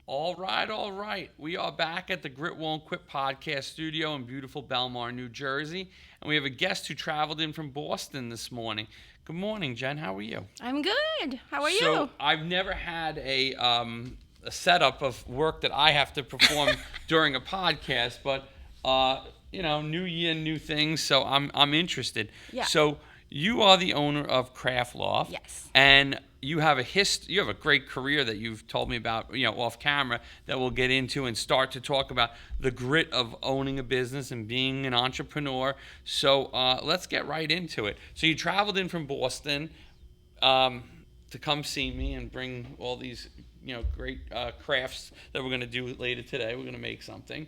All right, all right. We are back at the Grit Won't Quit podcast studio in beautiful Belmar, New Jersey. And we have a guest who traveled in from Boston this morning. Good morning, Jen. How are you? I'm good. How are So you? I've never had a setup of work that I have to perform during a podcast, but new year, new things. So I'm interested. Yeah. So you are the owner of Craft Loft. Yes. And you have you have a great career that you've told me about, off camera, that we'll get into and start to talk about the grit of owning a business and being an entrepreneur. So let's get right into it. So you traveled in from Boston to come see me and bring all these, great crafts that we're going to do later today. We're going to make something.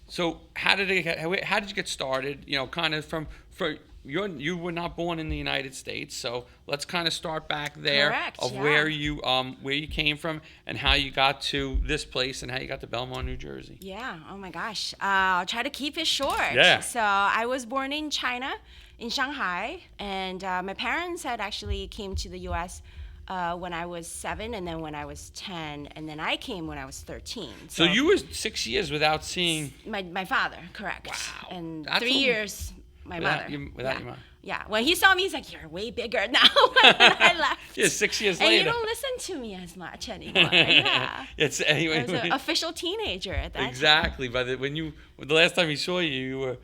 So how did you get started? Kind of you were not born in the United States, so let's kind of start back there. Correct, of yeah. where you came from and how you got to this place and how you got to Belmont, New Jersey. Yeah. Oh my gosh. I'll try to keep it short. Yeah. So I was born in China, in Shanghai, and my parents had actually came to the U.S. When I was 7, and then when I was 10, and then I came when I was 13. So you were 6 years without seeing my father, correct? Wow. And That's 3 years my mother. Without your mom. Yeah. When he saw me, he's like, "You're way bigger now." when I left. Yeah, 6 years And later. you don't listen to me as much anymore. Yeah. It's anyway. I was an official teenager at that time. Exactly. But the last time he saw you, you were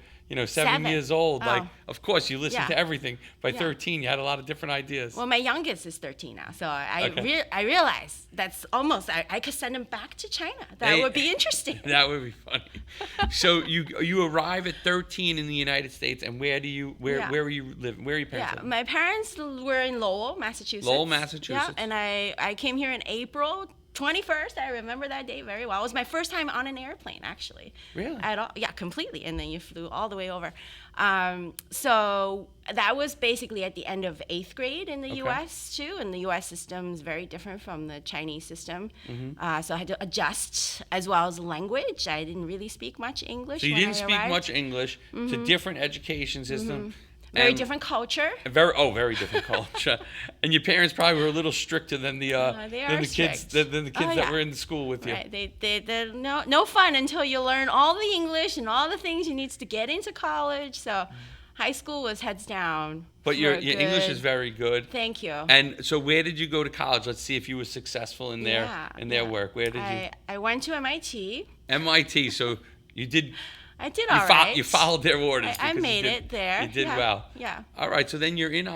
7 years old. Oh. Like, of course, you listened Yeah. to everything. By Yeah. 13, you had a lot of different ideas. Well, my youngest is 13 now, so I Okay. I realized that's almost I could send him back to China. That would be interesting. That would be funny. So you arrive at 13 in the United States, and where were you living? Where are your parents Yeah, living? my parents were in Lowell, Massachusetts. Lowell, Massachusetts. Yeah, and I came here in April 21st. I remember that day very well. It was my first time on an airplane, actually. Really? At all? Yeah, completely. And then you flew all the way over. So that was basically at the end of 8th grade in the Okay. U.S. too. And the U.S. system is very different from the Chinese system. Mm-hmm. So I had to adjust as well as language. I didn't really speak much English. So you when didn't I speak arrived. much English to different education system. Very and different culture. very different culture. And your parents probably were a little stricter than the they than are the kids strict. than the Oh, kids that yeah. were in the school with you. Right. They're no fun until you learn all the English and all the things you need to get into college. So high school was heads down. But your for English good- is very good. Thank you. And so where did you go to college? Let's see if you were successful in their work. Where did you? I went to MIT. MIT. So you did. I did all right. You followed their orders. I because made you did, it there. You did Yeah. well. Yeah. All right. So then you're in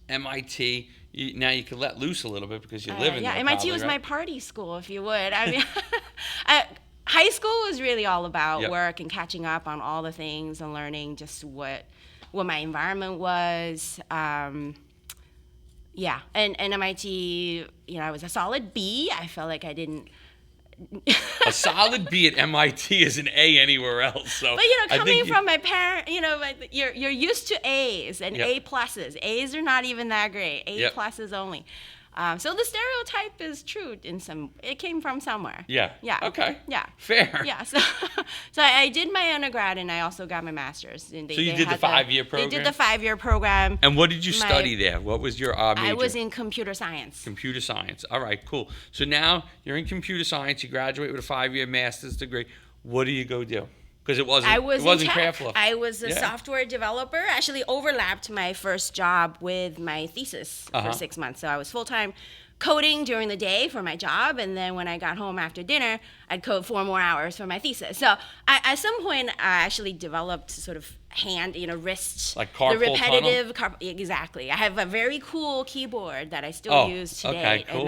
MIT. Now you can let loose a little bit because you live in there. MIT probably, was right? my party school, if you would. I mean, high school was really all about Yep. work and catching up on all the things and learning just what my environment was. And MIT, I was a solid B. I felt like I didn't. A solid B at MIT is an A anywhere else. So, But I coming think from my parent, you're used to A's and Yep. A pluses. A's are not even that great. A Yep. pluses only. So the stereotype is true it came from somewhere. Yeah. Yeah. Okay. Yeah. Fair. Yeah. So I did my undergrad and I also got my master's. And So you did the 5-year program? They did the 5-year program. And what did you study there? What was your major? I was in computer science. Computer science. All right, cool. So now you're in computer science. You graduate with a 5-year master's degree. What do you go do? Because it wasn't in tech. Craft Loft. I was a Yeah. software developer. Actually overlapped my first job with my thesis Uh-huh. for 6 months. So I was full-time coding during the day for my job, and then when I got home after dinner, I'd code 4 more hours for my thesis. So at some point, I actually developed sort of wrist, Like carpal the repetitive. Exactly. I have a very cool keyboard that I still use today, okay, cool.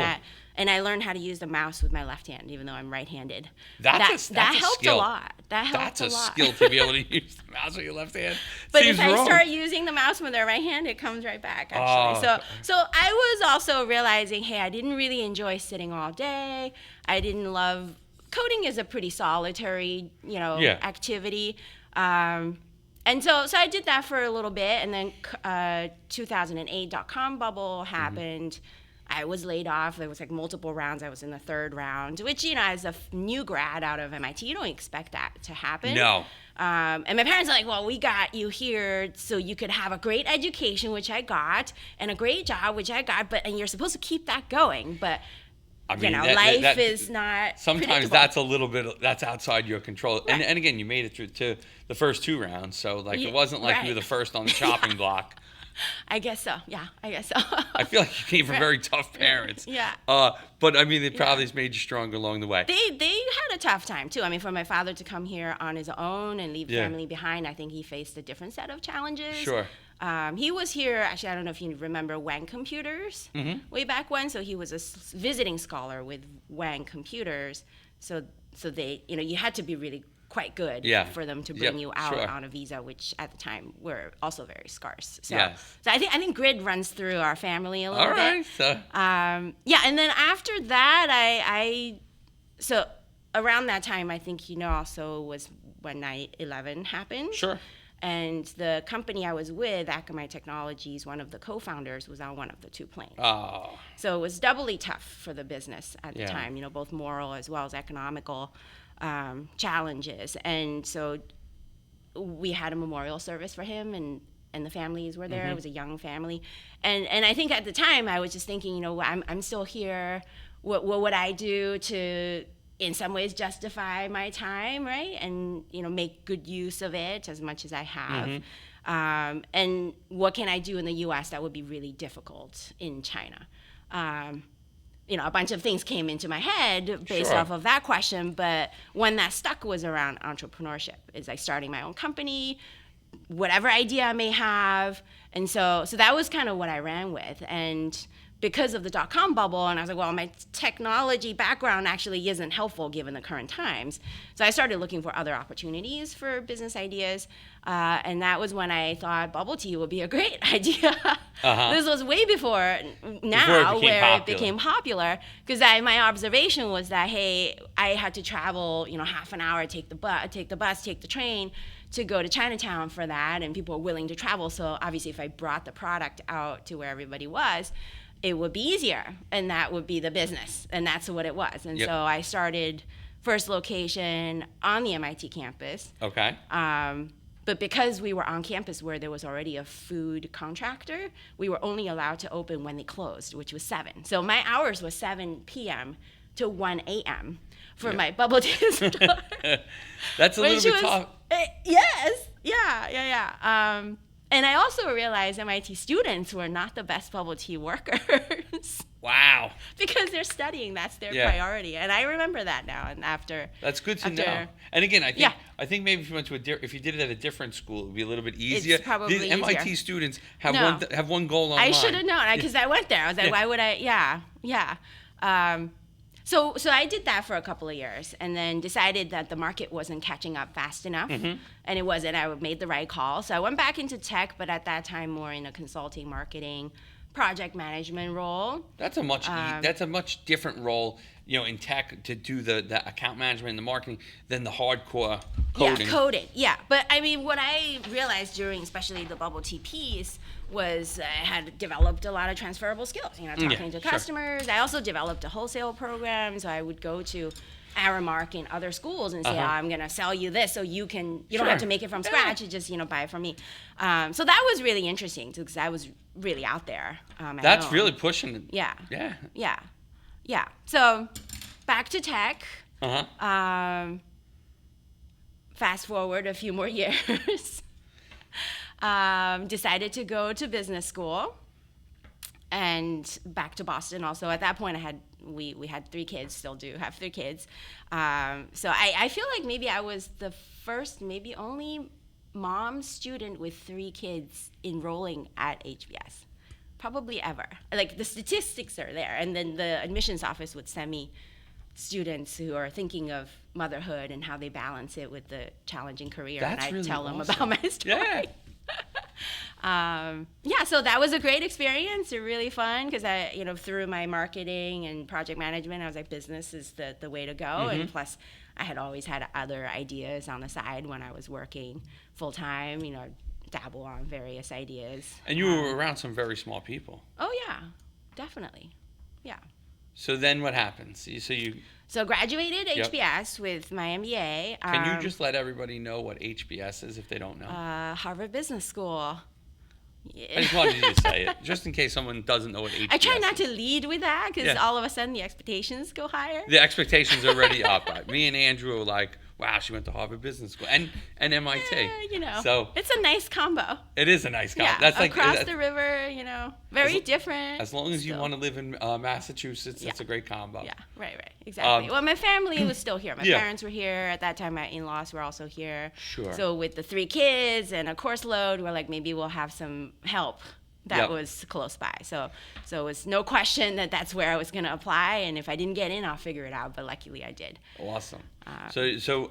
and I learned how to use the mouse with my left hand, even though I'm right-handed. That's that a helped skill. a lot. That helped That's a a lot. skill to be able to use the mouse with your left hand. But Seems if I wrong. start using the mouse with the right hand, it comes right back, actually. Oh. So I was also realizing, hey, I didn't really enjoy sitting all day. I didn't love coding is a pretty solitary, activity. And so I did that for a little bit, and then 2008 .com bubble happened. Mm-hmm. I was laid off. There was like multiple rounds. I was in the 3rd round, which, as a new grad out of MIT, you don't expect that to happen. No. And my parents are like, well, we got you here so you could have a great education, which I got, and a great job, which I got, and you're supposed to keep that going. But I mean, life is not sometimes that's a little bit that's outside your control. Right. And again, you made it through to the first 2 rounds, so like it wasn't like you were the first on the chopping block. I guess so. Yeah, I guess so. I feel like you came from very tough parents. Yeah. But I mean, it probably has made you stronger along the way. They had a tough time too. I mean, for my father to come here on his own and leave family behind, I think he faced a different set of challenges. Sure. He was here, actually, I don't know if you remember Wang Computers way back when. So he was a visiting scholar with Wang Computers. So they, you had to be really quite good for them to bring you out on a visa, which at the time were also very scarce. So, so I think grid runs through our family a little bit. All right. So. And then after that, so around that time, I think also was when 9/11 happened. Sure. And the company I was with, Akamai Technologies, one of the co-founders was on one of the 2 planes. Oh. So it was doubly tough for the business at the time, both moral as well as economical challenges. And so we had a memorial service for him, and the families were there. It was a young family. And I think at the time I was just thinking, I'm still here. What would I do to, in some ways, justify my time, right? And, make good use of it as much as I have. And what can I do in the U.S. that would be really difficult in China? A bunch of things came into my head based off of that question, but one that stuck was around entrepreneurship. Is like starting my own company, whatever idea I may have. And so that was kind of what I ran with. And because of the dot-com bubble, and I was like, well, my technology background actually isn't helpful given the current times. So I started looking for other opportunities for business ideas, and that was when I thought bubble tea would be a great idea. This was way before now, where it became popular, because my observation was that, hey, I had to travel, half an hour, take the bus, take the train to go to Chinatown for that, and people were willing to travel. So obviously, if I brought the product out to where everybody was, it would be easier, and that would be the business, and that's what it was. And so I started first location on the MIT campus. Okay. But because we were on campus where there was already a food contractor, we were only allowed to open when they closed, which was 7. So my hours was 7 p.m. to 1 a.m. for my bubble tea store. That's a little bit tough. Yes. Yeah. And I also realized MIT students were not the best bubble tea workers. Wow. Because they're studying, that's their priority. And I remember that now. And after that's good to know. And again, I think maybe if you went to if you did it at a different school, it would be a little bit easier. It's probably These MIT students have one goal on mind. I should have known, because I went there. I was like, why would I? Yeah. So I did that for a couple of years, and then decided that the market wasn't catching up fast enough, and it wasn't. I made the right call. So I went back into tech, but at that time more in a consulting, marketing, project management role. That's a much different role, in tech, to do the account management and the marketing than the hardcore coding. Yeah, coding. Yeah, but I mean, what I realized during, especially the bubble tea piece, was I had developed a lot of transferable skills. Talking to customers. I also developed a wholesale program, so I would go to Aramark and other schools and say, I'm going to sell you this, so you don't have to make it from scratch. You just buy it from me. So that was really interesting because I was really out there. That's really pushing. Yeah. So back to tech. Fast forward a few more years. Decided to go to business school and back to Boston also. At that point, we had 3 kids, still do have 3 kids. So I feel like maybe I was the first, maybe only mom student with 3 kids enrolling at HBS, probably ever. Like, the statistics are there, and then the admissions office would send me students who are thinking of motherhood and how they balance it with the challenging career, and I tell them about my story. So that was a great experience, really fun, because I, through my marketing and project management, I was like, business is the way to go. And plus, I had always had other ideas on the side when I was working full time, dabble on various ideas. And you were around some very small people. Oh yeah, definitely. Yeah. So then what happens? So graduated HBS with my MBA. Can you just let everybody know what HBS is if they don't know? Harvard Business School. I just wanted you to say it, just in case someone doesn't know what HBS I try not is. to lead with that because all of a sudden the expectations go higher. The expectations are already up. Right? Me and Andrew are like, wow, she went to Harvard Business School and MIT. So it's a nice combo. It is a nice combo. Yeah, That's like across the river, very different. As long as you want to live in Massachusetts, it's a great combo. Yeah, right, exactly. Well, my family was still here. My parents were here at that time. My in-laws were also here. Sure. So with the 3 kids and a course load, we're like, maybe we'll have some help. That was close by. So it was no question that that's where I was going to apply. And if I didn't get in, I'll figure it out. But luckily I did. Awesome. So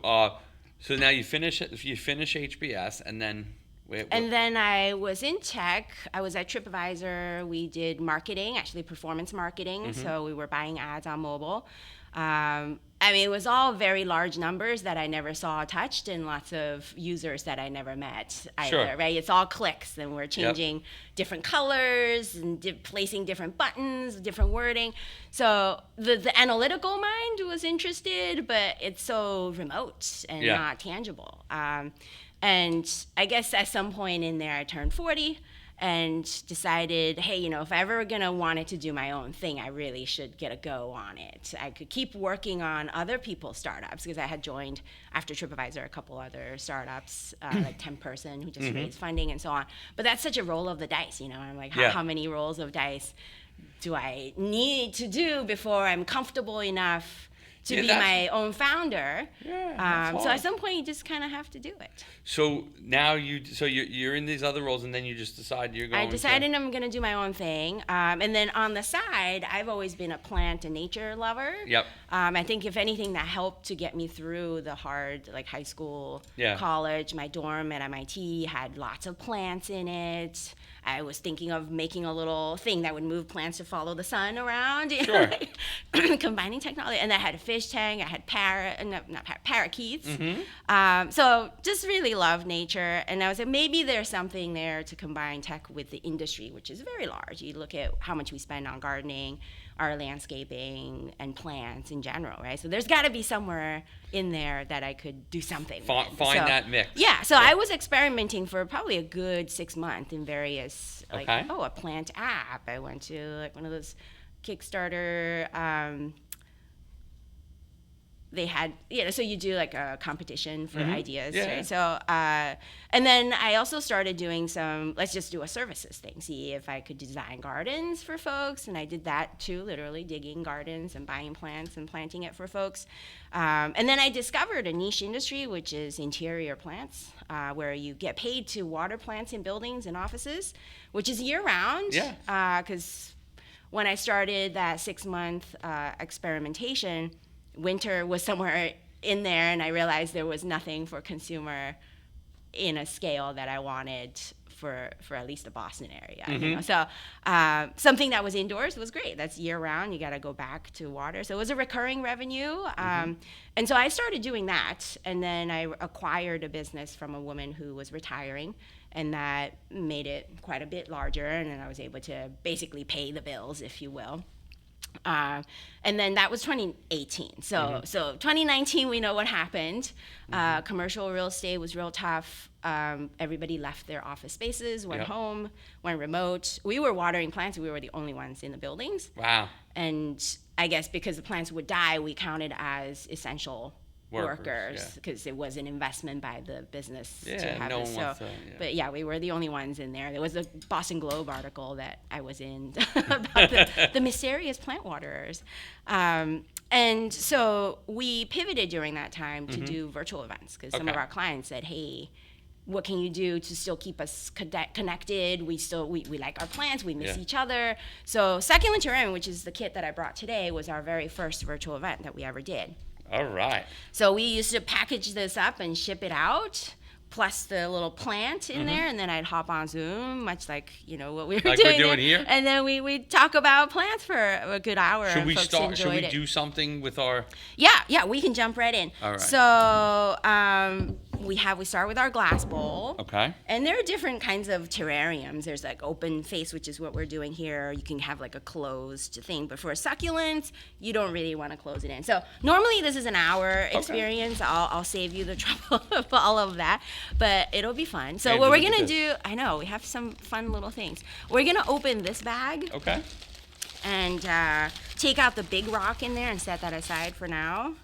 now you finish HBS and then... And then I was in tech. I was at TripAdvisor. We did marketing, actually performance marketing. So we were buying ads on mobile. It was all very large numbers that I never saw touched and lots of users that I never met either, right? It's all clicks and we're changing different colors and placing different buttons, different wording. So the analytical mind was interested, but it's so remote and not tangible. And I guess at some point in there, I turned 40 and decided, hey, if I ever gonna wanted to do my own thing, I really should get a go on it. I could keep working on other people's startups because I had joined after TripAdvisor a couple other startups, like 10-person who just raised funding and so on. But that's such a roll of the dice, I'm like, how many rolls of dice do I need to do before I'm comfortable enough to be my own founder? So at some point you just kind of have to do it. So now you're in these other roles, and then you just decide you're going. I decided I'm going to do my own thing, and then on the side, I've always been a plant and nature lover. Yep. I think if anything that helped to get me through the hard, like high school, college, my dorm at MIT had lots of plants in it. I was thinking of making a little thing that would move plants to follow the sun around. Sure. Combining technology, and I had a fish tank. I had parakeets. So just really loved nature, and I was like, maybe there's something there to combine tech with the industry, which is very large. You look at how much we spend on gardening, our landscaping, and plants in general, right? So there's got to be somewhere in there that I could do something with. Find that mix. Yeah, so I was experimenting for probably a good 6 months in various, a plant app. I went to one of those Kickstarter, they had, so you do like a competition for ideas, right? So, and then I also started doing let's just do a services thing, see if I could design gardens for folks. And I did that too, literally digging gardens and buying plants and planting it for folks. And then I discovered a niche industry, which is interior plants, where you get paid to water plants in buildings and offices, which is year round. Because when I started that 6-month experimentation, winter was somewhere in there, and I realized there was nothing for consumer in a scale that I wanted for at least the Boston area. So something that was indoors was great. That's year round. You got to go back to water. So it was a recurring revenue. And so I started doing that, and then I acquired a business from a woman who was retiring, and that made it quite a bit larger, and then I was able to basically pay the bills, if you will. And then that was 2018. So 2019, we know what happened. Commercial real estate was real tough. Everybody left their office spaces, went home, went remote. We were watering plants. We were the only ones in the buildings. Wow. And I guess because the plants would die, we counted as essential workers because it was an investment by the business to have no it. one wants to, But we were the only ones in there. There was a Boston Globe article that I was in about the mysterious plant waterers. And so we pivoted during that time to do virtual events because some of our clients said, hey, what can you do to still keep us connected? We like our plants, we miss each other. So Succulent Terrarium, which is the kit that I brought today, was our very first virtual event that we ever did. All right. So we used to package this up and ship it out, plus the little plant in there, and then I'd hop on Zoom, much like what we were like doing, we're doing here. And then we'd talk about plants for a good hour. Should we start? Should we do something with our? Yeah, we can jump right in. All right. So we start with our glass bowl. Okay. And there are different kinds of terrariums. There's like open face, which is what we're doing here. You can have like a closed thing. But for succulents, you don't really want to close it in. So normally this is an hour experience. I'll save you the trouble of all of that. But it'll be fun. So what we're going to do, I know, we have some fun little things. We're going to open this bag. Okay. And take out the big rock in there and set that aside for now.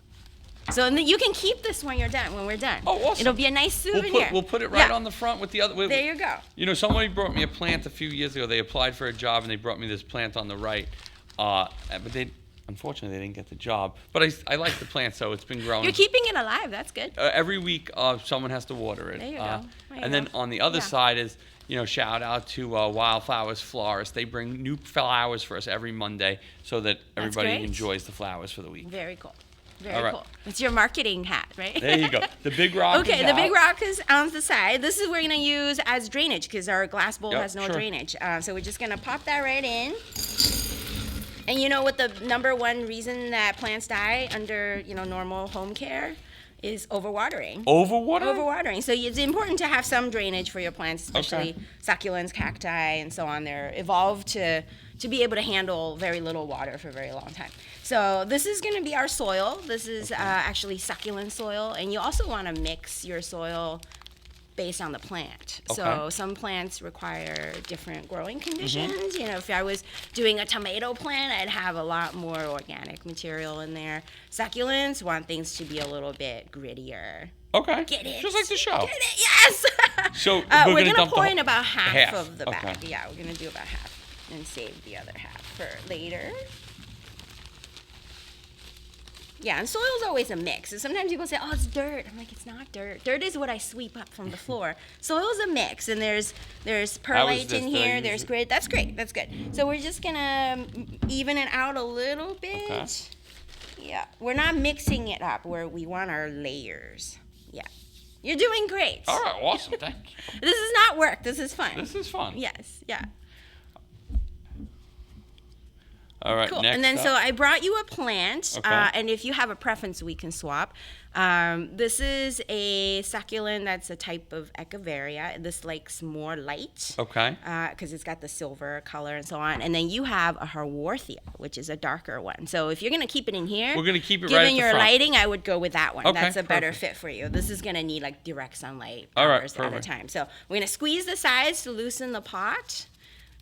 So and then you can keep this when you're done. When we're done, oh, awesome! It'll be a nice souvenir. We'll put it right on the front with the other. There you go. You know, somebody brought me a plant a few years ago. They applied for a job and they brought me this plant on the right, but unfortunately they didn't get the job. But I like the plant, so it's been growing. You're keeping it alive. That's good. Every week, someone has to water it. There you go. And then on the other side is, you know, shout out to Wildflowers Florist. They bring new flowers for us every Monday so that everybody enjoys the flowers for the week. Very cool. Very cool. It's your marketing hat, right? There you go. The big rock is the big rock is on the side. This is what we're going to use as drainage because our glass bowl has no drainage. So we're just going to pop that right in. And you know what the number one reason that plants die under, you know, normal home care is overwatering. Overwatering? Overwatering. So it's important to have some drainage for your plants, especially succulents, cacti, and so on. They're evolved to be able to handle very little water for a very long time. So this is going to be our soil. This is actually succulent soil. And you also want to mix your soil based on the plant. So some plants require different growing conditions. You know, if I was doing a tomato plant, I'd have a lot more organic material in there. Succulents want things to be a little bit grittier. Okay. Get it? Just like the show. Get it? Yes! So we're going to pour in about half of the bag. Okay. Yeah, we're going to do about half and save the other half for later. Yeah, and soil's always a mix. And sometimes people say, oh, it's dirt. I'm like, it's not dirt. Dirt is what I sweep up from the floor. Soil's a mix, and there's perlite in here, there's grit. That's great. That's good. So we're just going to even it out a little bit. Okay. Yeah, we're not mixing it up where we want our layers. Yeah. You're doing great. All right, awesome. Thank you. This is not work. This is fun. This is fun. Yes, yeah. All right, cool. Next And then up. so I brought you a plant, Okay. and if you have a preference, we can swap. This is a succulent that's a type of Echeveria. This likes more light. Okay. Because it's got the silver color and so on. And then you have a Haworthia, which is a darker one. So if you're going to keep it in here, We're going to keep it right given at the your front. lighting, I would go with that one. Okay, That's a better perfect. fit for you. This is going to need like direct sunlight All right, hours at a perfect. time. So we're going to squeeze the sides to loosen the pot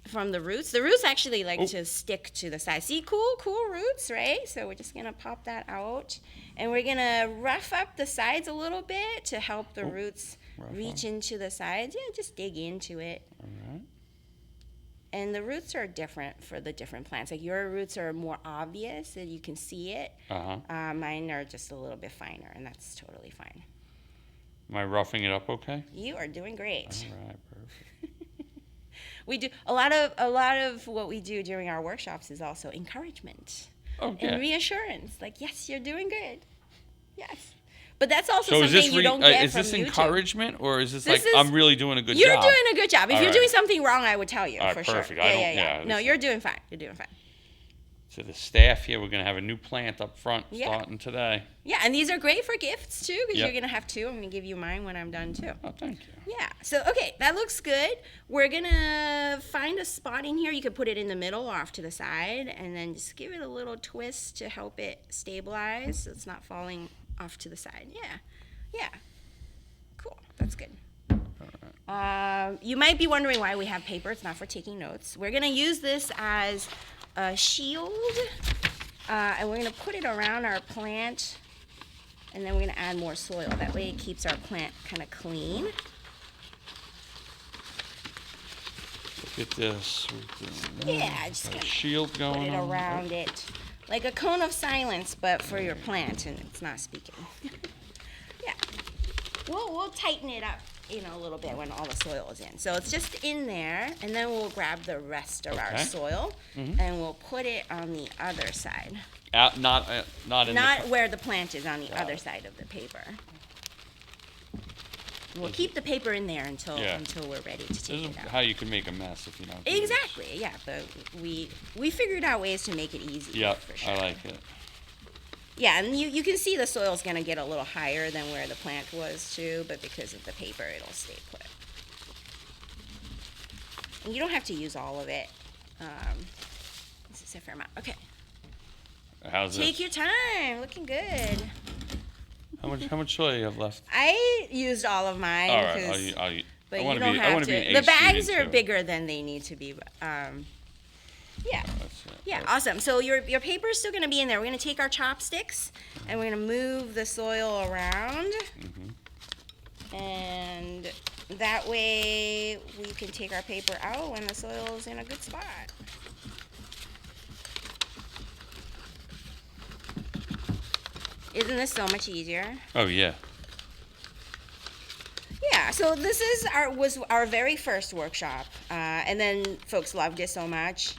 from the roots. The roots actually like to stick to the sides. See, cool roots, right? So we're just going to pop that out. And we're going to rough up the sides a little bit to help the roots reach into the sides. Yeah, just dig into it. All right. And the roots are different for the different plants. Like your roots are more obvious and you can see it. Mine are just a little bit finer, and that's totally fine. Am I roughing it up okay? You are doing great. All right, perfect. We do a lot of what we do during our workshops is also encouragement and reassurance. Like, yes, you're doing good. Yes. But that's also So something you don't get is from this YouTube. encouragement, or is this This like is- I'm really doing a good You're job? doing a good job. If All you're right. doing something wrong, I would tell you All for right, sure. perfect. I don't- yeah, No, this- you're doing fine. You're doing fine. To the staff here, we're going to have a new plant up front starting today. Yeah, and these are great for gifts too, because Yep. you're gonna have two. I'm gonna give you mine when I'm done too. Oh, thank you. Yeah. So okay, that looks good. We're gonna find a spot in here. You could put it in the middle, off to the side, and then just give it a little twist to help it stabilize, so it's not falling off to the side. Yeah. Cool. That's good. You might be wondering why we have paper. It's not for taking notes. We're gonna use this as a shield. And we're going to put it around our plant, and then we're going to add more soil. That way it keeps our plant kind of clean. Look at this. Yeah, just Got kind a of shield put going it on. around it. Like a cone of silence, but for your plant, and it's not speaking. Yeah. We'll tighten it up, a little bit when all the soil is in. So it's just in there, and then we'll grab the rest of our soil, and we'll put it on the other side. Not Where the plant is, on the other side of the paper. We'll keep the paper in there until we're ready to take it out. How you can make a mess if you don't. do Exactly, yeah. But we figured out ways to make it easy. Yep, for sure. I like it. Yeah, and you can see the soil's going to get a little higher than where the plant was too, but because of the paper, it'll stay put. And you don't have to use all of it. This is a fair amount. Okay. How's it? Take your time. Looking good. How much soil you have left? I used all of mine. All right. But I you don't have to. The bags are bigger than they need to be. Yeah. Yeah, awesome. So your paper is still going to be in there. We're going to take our chopsticks and we're going to move the soil around. And that way we can take our paper out when the soil is in a good spot. Isn't this so much easier? Oh, yeah. Yeah, so this was our very first workshop, and then folks loved it so much,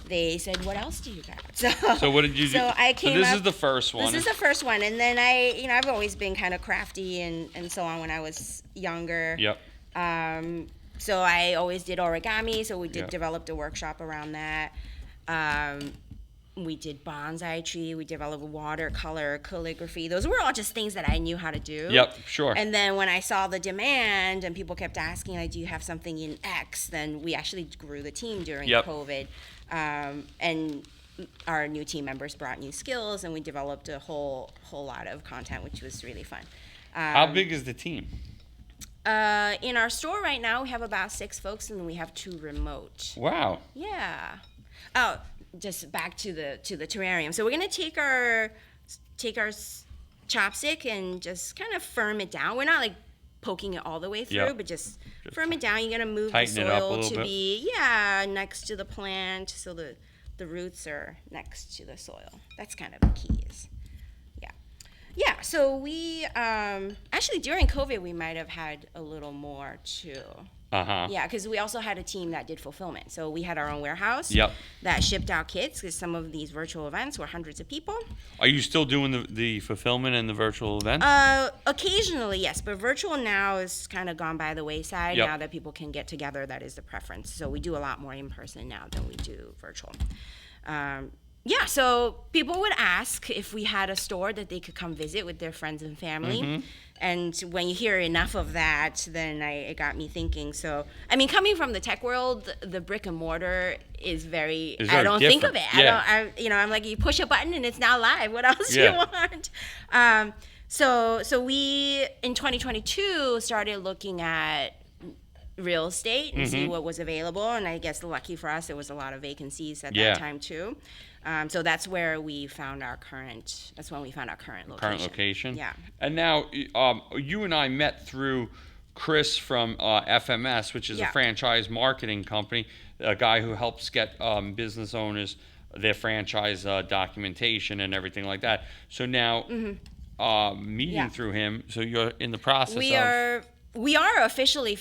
they said, "What else do you got?" So what did you do? So I came this up, is the first one. This is the first one, and then I've always been kind of crafty and so on when I was younger. Yep. So I always did origami, so we developed a workshop around that. We did bonsai tree. We developed watercolor, calligraphy. Those were all just things that I knew how to do. Yep, sure. And then when I saw the demand and people kept asking, like, do you have something in X? Then we actually grew the team during COVID. And our new team members brought new skills, and we developed a whole lot of content, which was really fun. How big is the team? In our store right now, we have about 6 folks, and we have 2 remote. Wow. Yeah. Oh, just back to the terrarium. So we're gonna take our chopstick and just kind of firm it down. We're not like poking it all the way through, but just firm it down. You're gonna move the soil to be next to the plant, so the roots are next to the soil. That's kind of the key. Yeah. So we actually during COVID we might have had a little more too. Yeah, because we also had a team that did fulfillment. So we had our own warehouse that shipped out kits, because some of these virtual events were hundreds of people. Are you still doing the fulfillment and the virtual events? Occasionally, yes, but virtual now is kind of gone by the wayside. Now that people can get together, that is the preference. So we do a lot more in person now than we do virtual. So people would ask if we had a store that they could come visit with their friends and family. And when you hear enough of that, then it got me thinking. So, I mean, coming from the tech world, the brick and mortar is very I don't think of it. I'm like, you push a button and it's now live. What else do you want? So we, in 2022, started looking at real estate and see what was available. And I guess lucky for us, there was a lot of vacancies at that time too. So that's where we found our current. That's when we found our current location. Yeah. And now, you and I met through Chris from FMS, which is a franchise marketing company, a guy who helps get business owners their franchise documentation and everything like that. So now, meeting through him, so you're in the process. We are officially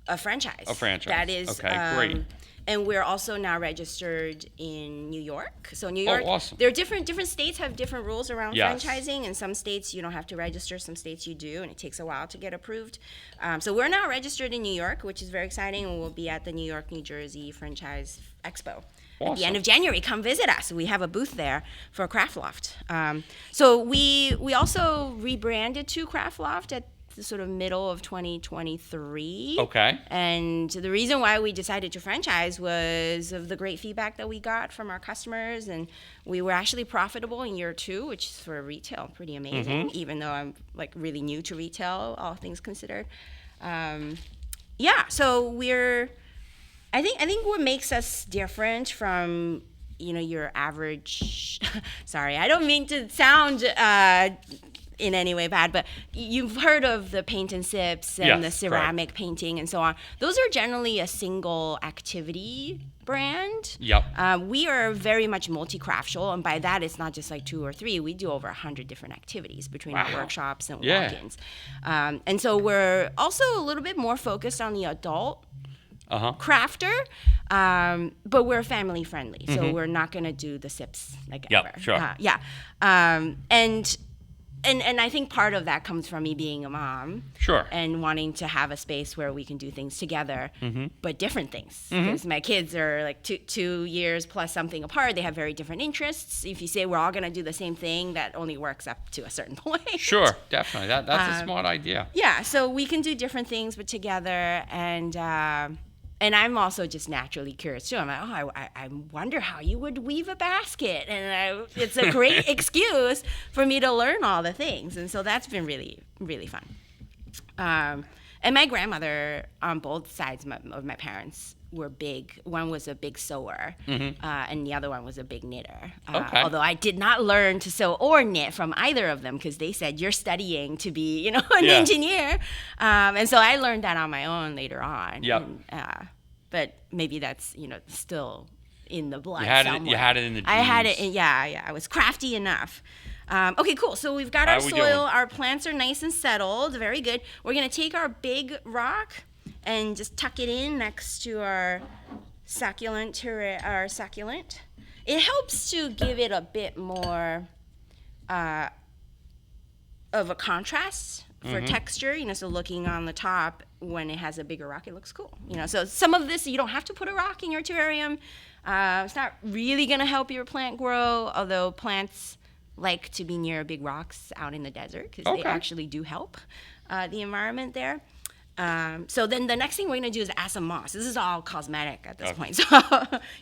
a franchise. A franchise. That is great. And we're also now registered in New York. So New York, awesome. There are different states have different rules around franchising. In some states you don't have to register, some states you do, and it takes a while to get approved. So we're now registered in New York, which is very exciting, and we'll be at the New York, New Jersey Franchise Expo. Awesome. At the end of January, come visit us. We have a booth there for Craft Loft. So we also rebranded to Craft Loft at the sort of middle of 2023. Okay. And the reason why we decided to franchise was of the great feedback that we got from our customers, and we were actually profitable in year 2, which is for retail pretty amazing, even though I'm like really new to retail, all things considered. So I think what makes us different from your average sorry, I don't mean to sound in any way bad, but you've heard of the paint and sips and the ceramic painting and so on. Those are generally a single activity brand. We are very much multi-craftual, and by that it's not just like 2 or 3. We do over 100 different activities between our workshops and walk-ins. And so we're also a little bit more focused on the adult crafter, but we're family friendly, so we're not going to do the sips like ever. And and I think part of that comes from me being a mom. Sure. And wanting to have a space where we can do things together, but different things. Mm-hmm. Because my kids are like 2 years plus something apart. They have very different interests. If you say we're all going to do the same thing, that only works up to a certain point. Sure, definitely. That's a smart idea. Yeah, so we can do different things, but together. And I'm also just naturally curious too. I'm like, I wonder how you would weave a basket, and it's a great excuse for me to learn all the things, and so that's been really, really fun. And my grandmother on both sides of my parents were big. One was a big sewer, and the other one was a big knitter. Okay. Although I did not learn to sew or knit from either of them because they said you're studying to be, an engineer. And so I learned that on my own later on. Yep. And, but maybe that's, still in the blood. You had somewhere. it in the genes. I had it. Yeah. I was crafty enough. Okay, cool. So we've got our soil. Our plants are nice and settled. Very good. We're going to take our big rock and just tuck it in next to our succulent. It helps to give it a bit more of a contrast for texture, so looking on the top when it has a bigger rock, it looks cool. So some of this, you don't have to put a rock in your terrarium. It's not really going to help your plant grow, although plants like to be near big rocks out in the desert because they actually do help the environment there. So then the next thing we're gonna do is add some moss. This is all cosmetic at this point. So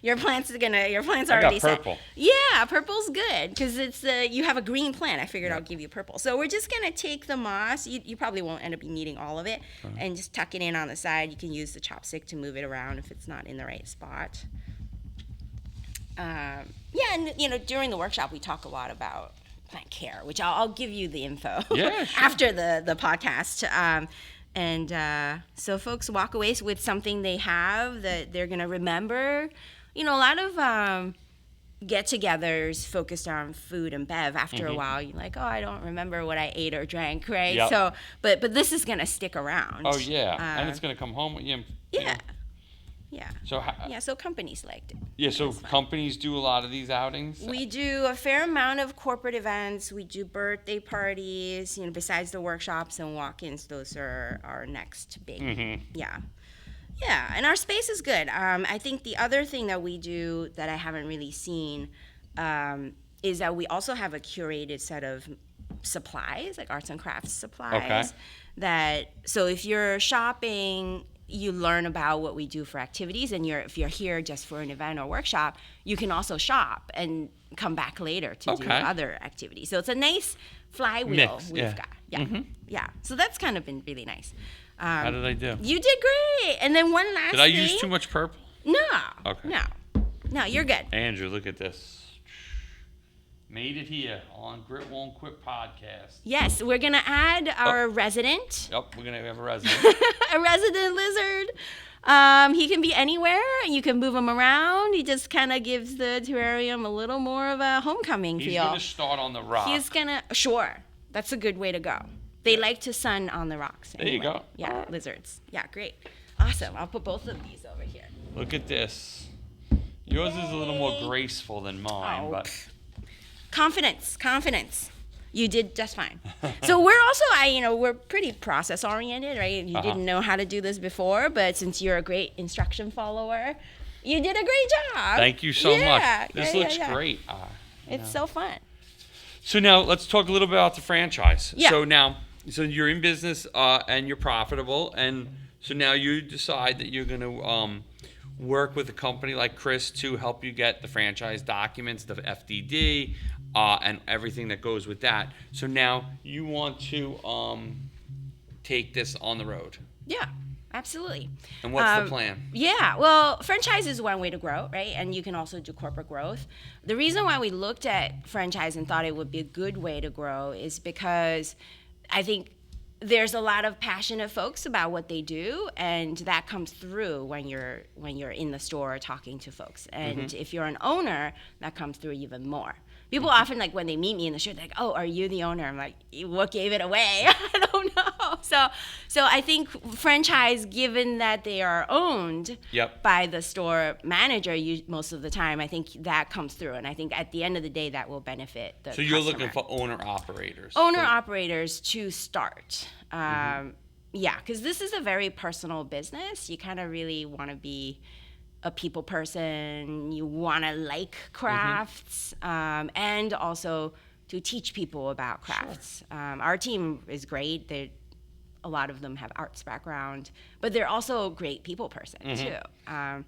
your plant's already set. Purple. Yeah, purple's good because it's you have a green plant. I figured I'll give you purple. So we're just gonna take the moss. You probably won't end up needing all of it, and just tuck it in on the side. You can use the chopstick to move it around if it's not in the right spot. And during the workshop we talk a lot about plant care, which I'll give you the info after the podcast. So folks walk away with something they have that they're going to remember. A lot of get-togethers focused on food and bev. After a while, you're like, I don't remember what I ate or drank, right? Yep. So, but this is going to stick around. Oh, yeah. And it's going to come home with you. Yeah. Yeah. So so companies liked it. Yeah, so companies do a lot of these outings? We do a fair amount of corporate events. We do birthday parties, besides the workshops and walk-ins. Those are our next big. Yeah, and our space is good. I think the other thing that we do that I haven't really seen is that we also have a curated set of supplies, like arts and crafts supplies. Okay. So if you're shopping, you learn about what we do for activities, and if you're here just for an event or workshop, you can also shop and come back later to do other activities. So it's a nice flywheel we've got. Yeah. So that's kind of been really nice. How did I do? You did great. And then one last thing. Did I use too much purple? No. Okay. No, you're good. Andrew, look at this. Made it here on Grit Won't Quit podcast. Yes, we're going to add our resident. Yep, we're going to have a resident. A resident lizard. He can be anywhere. You can move him around. He just kind of gives the terrarium a little more of a homecoming feel. He's going to start on the rock. Sure. That's a good way to go. They like to sun on the rocks. Anyway. There you go. Yeah, lizards. Yeah, great. Awesome. I'll put both of these over here. Look at this. Yours is a little more graceful than mine, but... Confidence. You did just fine. So we're also, we're pretty process oriented, right? You didn't know how to do this before, but since you're a great instruction follower, you did a great job. Thank you so much. This looks great. It's so fun. So now let's talk a little bit about the franchise. Yeah. So you're in business and you're profitable, and so now you decide that you're going to work with a company like Chris to help you get the franchise documents, the FDD, and everything that goes with that. So now you want to take this on the road. Yeah, absolutely. And what's the plan? Yeah, well, franchise is one way to grow, right? And you can also do corporate growth. The reason why we looked at franchise and thought it would be a good way to grow is because I think there's a lot of passionate folks about what they do, and that comes through when you're in the store talking to folks. And if you're an owner, that comes through even more. People often, like, when they meet me in the store, they're like, "Oh, are you the owner?" I'm like, "What gave it away?" I don't know. So I think franchise, given that they are owned by the store manager, most of the time, I think that comes through, and I think at the end of the day, that will benefit the customer. So you're looking for owner-operators. Owner-operators to start. Yeah, because this is a very personal business. You kind of really want to be a people person. You want to like crafts, and also to teach people about crafts. Sure. Our team is great. A lot of them have arts background, but they're also a great people person too.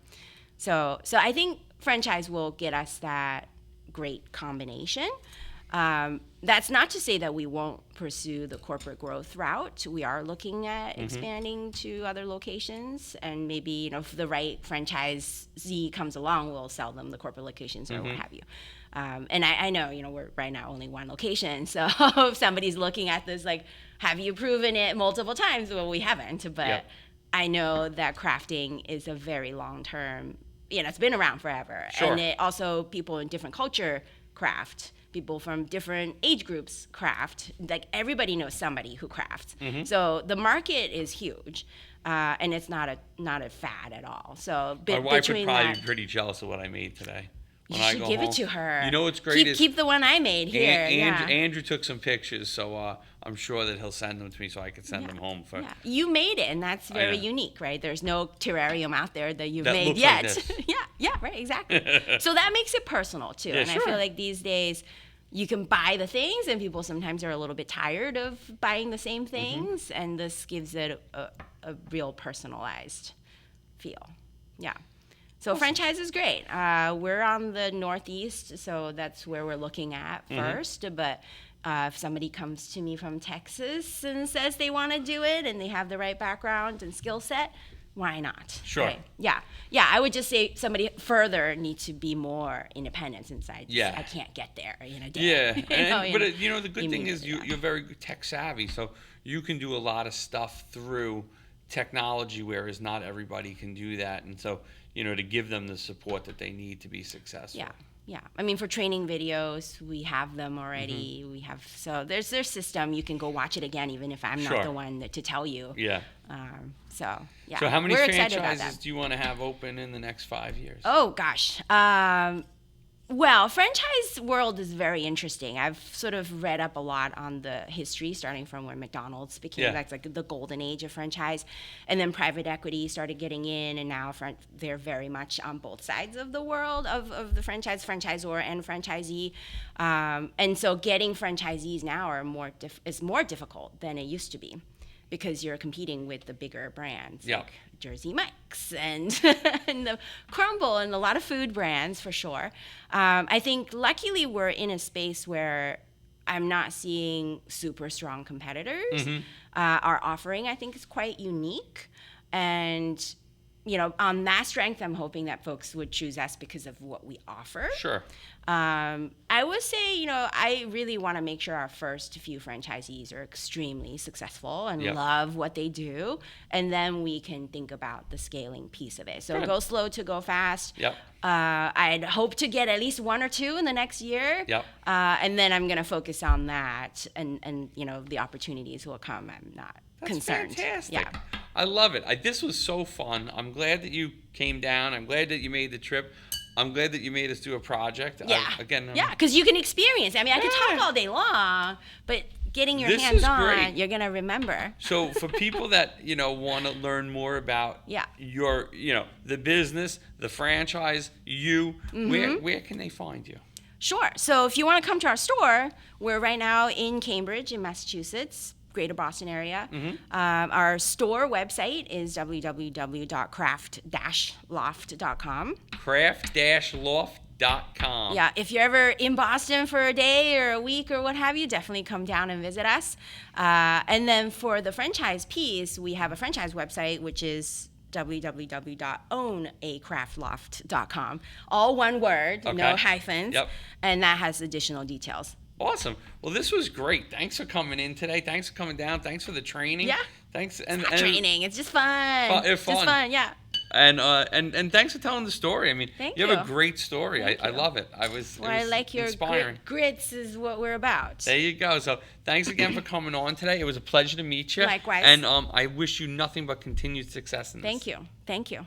So I think franchise will get us that great combination. That's not to say that we won't pursue the corporate growth route. We are looking at expanding to other locations, and maybe if the right franchisee comes along, we'll sell them the corporate locations or what have you. And I know we're right now only one location, so if somebody's looking at this like, have you proven it multiple times? Well, we haven't, but I know that crafting is a very long term. It's been around forever, and it also people in different culture craft. People from different age groups craft. Like everybody knows somebody who crafts. So the market is huge, and it's not a fad at all. So my wife would probably be pretty jealous of what I made today. You should give it to her. You know what's great keep the one I made here. Andrew took some pictures, so I'm sure that he'll send them to me so I can send them home for. Yeah. You made it, and that's very unique, right? There's no terrarium out there that you've made yet. Like this. Yeah, right, exactly. So that makes it personal too, and I feel like these days you can buy the things, and people sometimes are a little bit tired of buying the same things, and this gives it a real personalized feel. Yeah. So franchise is great. We're on the Northeast, so that's where we're looking at first. But if somebody comes to me from Texas and says they want to do it and they have the right background and skill set, why not? Sure. Right? Yeah. I would just say somebody further needs to be more independent since I can't get there in a day. Yeah. But the good thing is you're very tech savvy, so you can do a lot of stuff through technology, whereas not everybody can do that, and so to give them the support that they need to be successful. Yeah. I mean, for training videos, we have them already. So there's their system. You can go watch it again, even if I'm not the one to tell you. Yeah. So how many we're franchises do you want to have open in the next 5 years? Oh gosh. Well, franchise world is very interesting. I've sort of read up a lot on the history, starting from when McDonald's became that's like the golden age of franchise, and then private equity started getting in, and now they're very much on both sides of the world of the franchisor and franchisee, and so getting franchisees now is more difficult than it used to be, because you're competing with the bigger brands like Jersey Mike's and the Crumble and a lot of food brands for sure. I think luckily we're in a space where I'm not seeing super strong competitors. Our offering, I think, is quite unique. And on that strength, I'm hoping that folks would choose us because of what we offer. Sure. I would say, I really want to make sure our first few franchisees are extremely successful and love what they do, and then we can think about the scaling piece of it. So go slow to go fast. I'd hope to get at least one or two in the next year, and then I'm going to focus on that, and the opportunities will come. I'm not concerned. That's fantastic. I love it. This was so fun. I'm glad that you came down. I'm glad that you made the trip. I'm glad that you made us do a project. Because you can experience it. I mean, I could talk all day long, but getting your hands on, you're going to remember. So for people that, want to learn more about your, the business, the franchise, where can they find you? Sure. So if you want to come to our store, we're right now in Cambridge in Massachusetts, greater Boston area. Our store website is www.craft-loft.com. Craft-loft.com. Yeah, if you're ever in Boston for a day or a week or what have you, definitely come down and visit us. And then for the franchise piece, we have a franchise website, which is www.ownacraftloft.com. All one word, no hyphens, and that has additional details. Awesome. Well, this was great. Thanks for coming in today. Thanks for coming down. Thanks for the training. Yeah. Thanks. It's not training. It's just fun. It's fun. Just fun, yeah. And thanks for telling the story. I mean, Thank you have you. a great story. I love it. It was Your inspiring. grits is what we're about. There you go. So thanks again for coming on today. It was a pleasure to meet you. Likewise. And I wish you nothing but continued success in this. Thank you. Thank you.